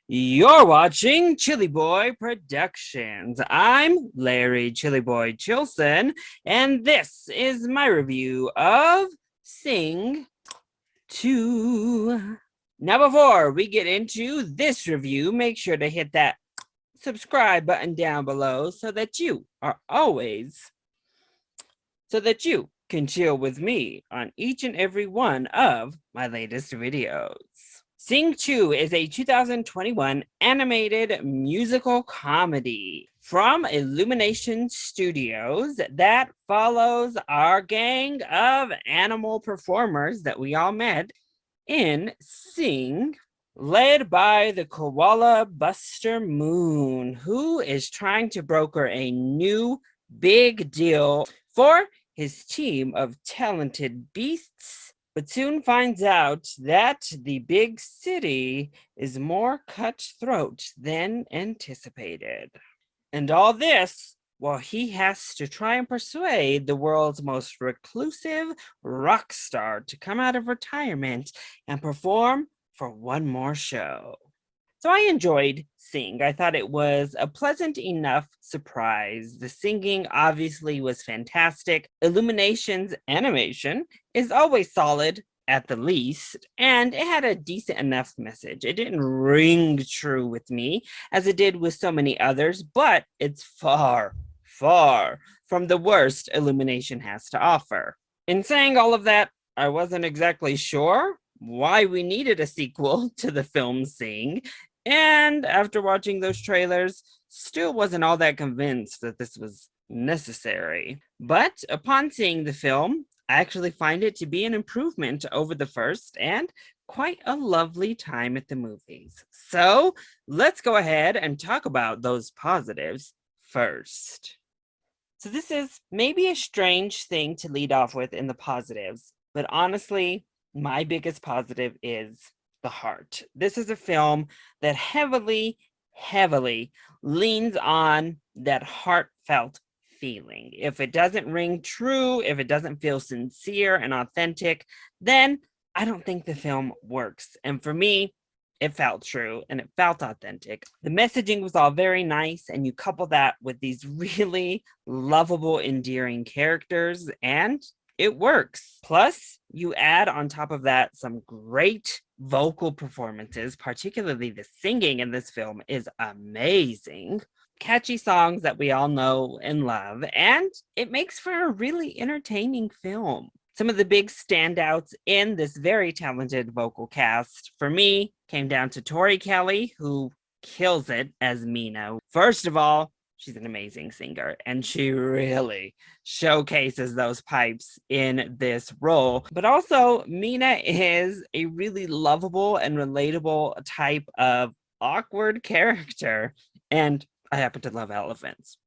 You're watching ChillyBoy Productions. I'm Larry ChillyBoy Chilson, and this is my review of Sing 2. Now, before we get into this review, make sure to hit that subscribe button down below so that you can chill with me on each and every one of my latest videos. Sing 2 is a 2021 animated musical comedy from Illumination Studios that follows our gang of animal performers that we all met in Sing, led by the koala Buster Moon, who is trying to broker a new big deal for his team of talented beasts, but soon finds out that the big city is more cutthroat than anticipated. And all this while he has to try and persuade the world's most reclusive rock star to come out of retirement and perform for one more show. So I enjoyed Sing. I thought it was a pleasant enough surprise. The singing obviously was fantastic. Illumination's animation is always solid at the least, and it had a decent enough message. It didn't ring true with me as it did with so many others, but it's far, far from the worst Illumination has to offer. In saying all of that, I wasn't exactly sure why we needed a sequel to the film Sing, and after watching those trailers, still wasn't all that convinced that this was necessary. But upon seeing the film, I actually find it to be an improvement over the first and quite a lovely time at the movies. So let's go ahead and talk about those positives first. So this is maybe a strange thing to lead off with in the positives, but honestly, my biggest positive is the heart. This is a film that heavily leans on that heartfelt feeling. If it doesn't ring true, if it doesn't feel sincere and authentic, then I don't think the film works. And for me, it felt true and it felt authentic. The messaging was all very nice, and you couple that with these really lovable, endearing characters, and it works. Plus, you add on top of that some great vocal performances, particularly the singing in this film is amazing. Catchy songs that we all know and love, and it makes for a really entertaining film. Some of the big standouts in this very talented vocal cast for me came down to Tori Kelly, who kills it as Mina. First of all, she's an amazing singer, and she really showcases those pipes in this role. But also, Mina is a really lovable and relatable type of awkward character, and I happen to love elephants.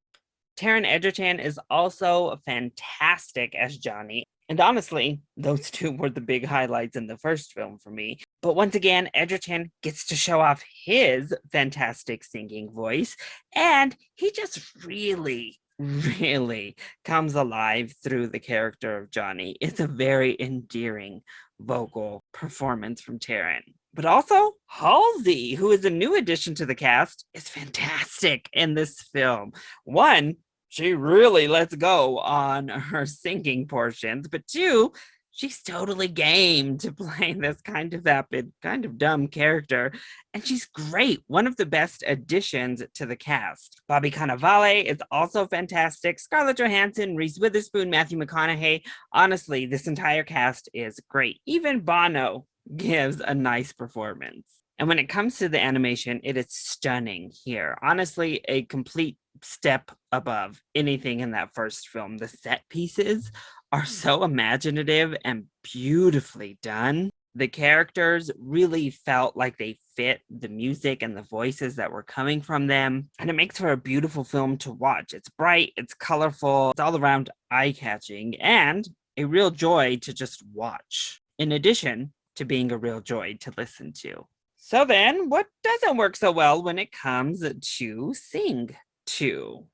Taron Egerton is also fantastic as Johnny. And honestly, those two were the big highlights in the first film for me. But once again, Egerton gets to show off his fantastic singing voice, and he just really comes alive through the character of Johnny. It's a very endearing vocal performance from Taron. But also, Halsey, who is a new addition to the cast, is fantastic in this film. One, she really lets go on her singing portions, but two, she's totally game to play this kind of vapid, kind of dumb character, and she's great. One of the best additions to the cast. Bobby Cannavale is also fantastic. Scarlett Johansson, Reese Witherspoon, Matthew McConaughey. Honestly, this entire cast is great. Even Bono gives a nice performance. And when it comes to the animation, it is stunning here. Honestly, a complete step above anything in that first film. The set pieces are so imaginative and beautifully done. The characters really felt like they fit the music and the voices that were coming from them. And it makes for a beautiful film to watch. It's bright, it's colorful, it's all around eye-catching, and a real joy to just watch, in addition to being a real joy to listen to. So then, what doesn't work so well when it comes to Sing 2?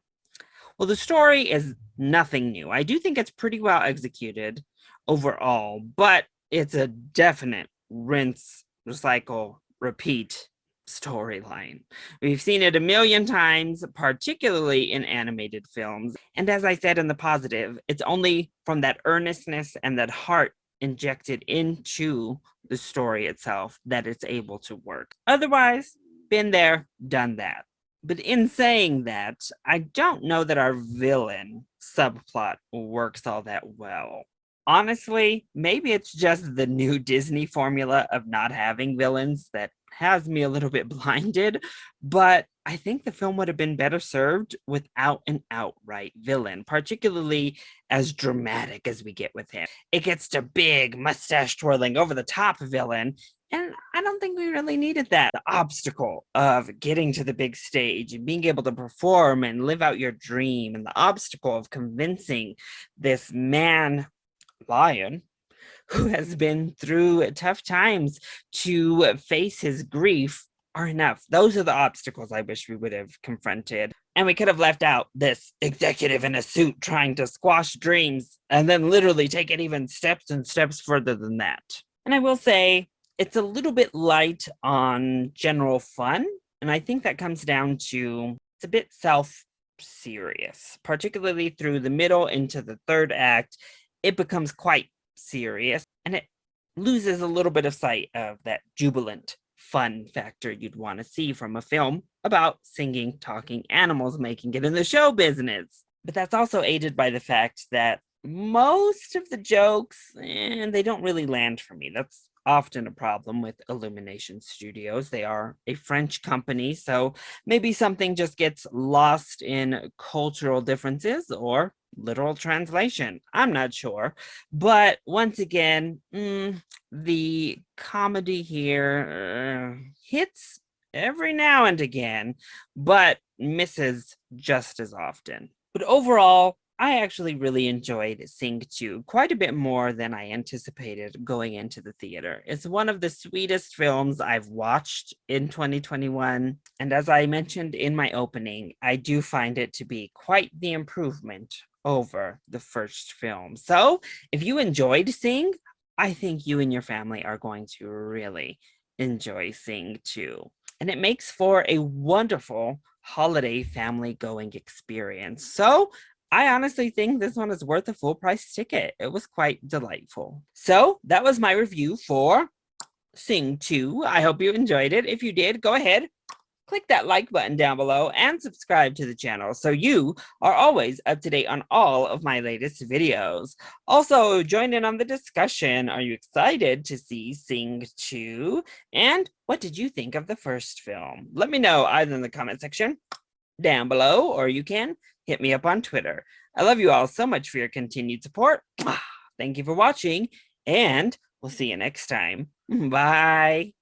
Well, the story is nothing new. I do think it's pretty well executed overall, but it's a definite rinse, recycle, repeat storyline. We've seen it a million times, particularly in animated films. And as I said in the positive, it's only from that earnestness and that heart injected into the story itself that it's able to work. Otherwise, been there, done that. But in saying that, I don't know that our villain subplot works all that well. Honestly, maybe it's just the new Disney formula of not having villains that has me a little bit blinded, but I think the film would have been better served without an outright villain, particularly as dramatic as we get with him. It gets to big, mustache twirling, over the top villain, and I don't think we really needed that. The obstacle of getting to the big stage and being able to perform and live out your dream, and the obstacle of convincing this man lion who has been through tough times to face his grief are enough. Those are the obstacles I wish we would have confronted. And we could have left out this executive in a suit trying to squash dreams and then literally take it even steps and steps further than that. And I will say, it's a little bit light on general fun. And I think that comes down to it's a bit self-serious, particularly through the middle into the third act. It becomes quite serious and it loses a little bit of sight of that jubilant fun factor you'd want to see from a film about singing, talking animals making it in the show business. But that's also aided by the fact that most of the jokes, they don't really land for me. That's often a problem with Illumination Studios. They are a French company, so maybe something just gets lost in cultural differences or literal translation. I'm not sure. But once again, the comedy here hits every now and again, but misses just as often. But overall, I actually really enjoyed Sing 2 quite a bit more than I anticipated going into the theater. It's one of the sweetest films I've watched in 2021. And as I mentioned in my opening, I do find it to be quite the improvement over the first film. So if you enjoyed Sing, I think you and your family are going to really enjoy Sing 2. And it makes for a wonderful holiday family going experience. So I honestly think this one is worth a full price ticket. It was quite delightful. So that was my review for Sing 2. I hope you enjoyed it. If you did, go ahead, click that like button down below and subscribe to the channel so you are always up to date on all of my latest videos. Also, join in on the discussion. Are you excited to see Sing 2? And what did you think of the first film? Let me know either in the comment section down below, or you can hit me up on Twitter. I love you all so much for your continued support. Thank you for watching, and we'll see you next time. Bye.